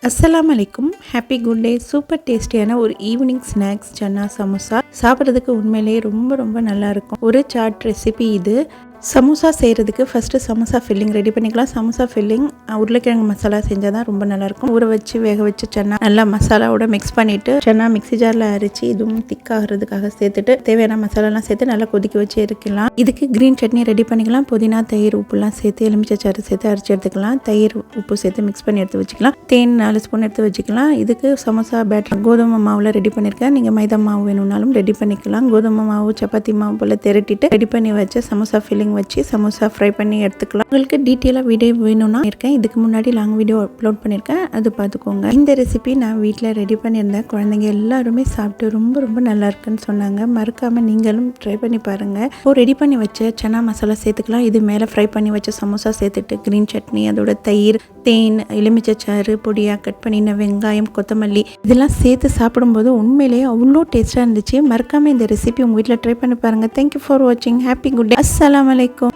அஸ்ஸலாமு அலைக்கும். Happy good day. Super டேஸ்டியான ஒரு ஈவினிங் ஸ்நாக்ஸ் சன்னா சமோசா. சாப்பிட்றதுக்கு உண்மையிலேயே ரொம்ப ரொம்ப நல்லாயிருக்கும் ஒரு சாட் ரெசிபி இது. சமோசா செய்கிறதுக்கு ஃபஸ்ட்டு சமோசா ஃபில்லிங் ரெடி பண்ணிக்கலாம். சமோசா ஃபில்லிங் உருளைக்கிழங்கு மசாலா செஞ்சால் தான் ரொம்ப நல்லாயிருக்கும். ஊற வச்சு வேக வச்சு சன்னா நல்லா மசாலாவோட மிக்ஸ் பண்ணிவிட்டு சன்னா மிக்ஸி ஜாரில் அரைச்சி இதுவும் திக்காகிறதுக்காக சேர்த்துட்டு தேவையான மசாலாலாம் சேர்த்து நல்லா கொதிக்க வச்சு இருக்கலாம். இதுக்கு க்ரீன் சட்னி ரெடி பண்ணிக்கலாம். புதினா, தயிர், உப்புலாம் சேர்த்து எலுமிச்சை சேர்த்து அரைச்சி எடுத்துக்கலாம். தயிர், உப்பு சேர்த்து மிக்ஸ் பண்ணி எடுத்து வச்சுக்கலாம். தேன் 4 ஸ்பூன் எடுத்து வச்சுக்கலாம். இதுக்கு சமோசா பேட்டர் கோதுமை மாவில் ரெடி பண்ணியிருக்கேன். நீங்கள் மைதா மாவு வேணும்னாலும் ரெடி பண்ணிக்கலாம். கோதுமை மாவு, சப்பாத்தி மாவு போல் திரட்டிட்டு ரெடி பண்ணி வச்ச சமோசா ஃபில்லிங் வச்சு சமோசா ஃப்ரை பண்ணி எடுத்துக்கலாம். உங்களுக்கு டீட்டெயிலாக வீடியோ வேணும்னா இருக்கேன். இதுக்கு முன்னாடி லாங் வீடியோ அப்லோட் பண்ணியிருக்கேன், அது பார்த்துக்கோங்க. இந்த ரெசிபி நான் வீட்டில் ரெடி பண்ணியிருந்தேன். குழந்தைங்க எல்லாருமே சாப்பிட்டு ரொம்ப ரொம்ப நல்லா இருக்குன்னு சொன்னாங்க. மறக்காமல் நீங்களும் ட்ரை பண்ணி பாருங்கள். ரெடி பண்ணி வச்ச சன்னா மசாலா சேர்த்துக்கலாம். இது மேலே ஃப்ரை பண்ணி வச்ச சமோசா சேர்த்துட்டு க்ரீன் சட்னி, அதோட தயிர், தேன், எலுமிச்சை பொடியாக கட் பண்ணின வெங்காயம், கொத்தமல்லி இதெல்லாம் சேர்த்து சாப்பிடும்போது உண்மையிலேயே அவ்வளோ டேஸ்ட்டாக இருந்துச்சு. மறக்காமல் இந்த ரெசிபி உங்கள் வீட்டில் ட்ரை பண்ணி பாருங்கள். தேங்க்யூ ஃபார் வாட்சிங். Happy good day. அஸ்ஸலாமு அலைக்கும்.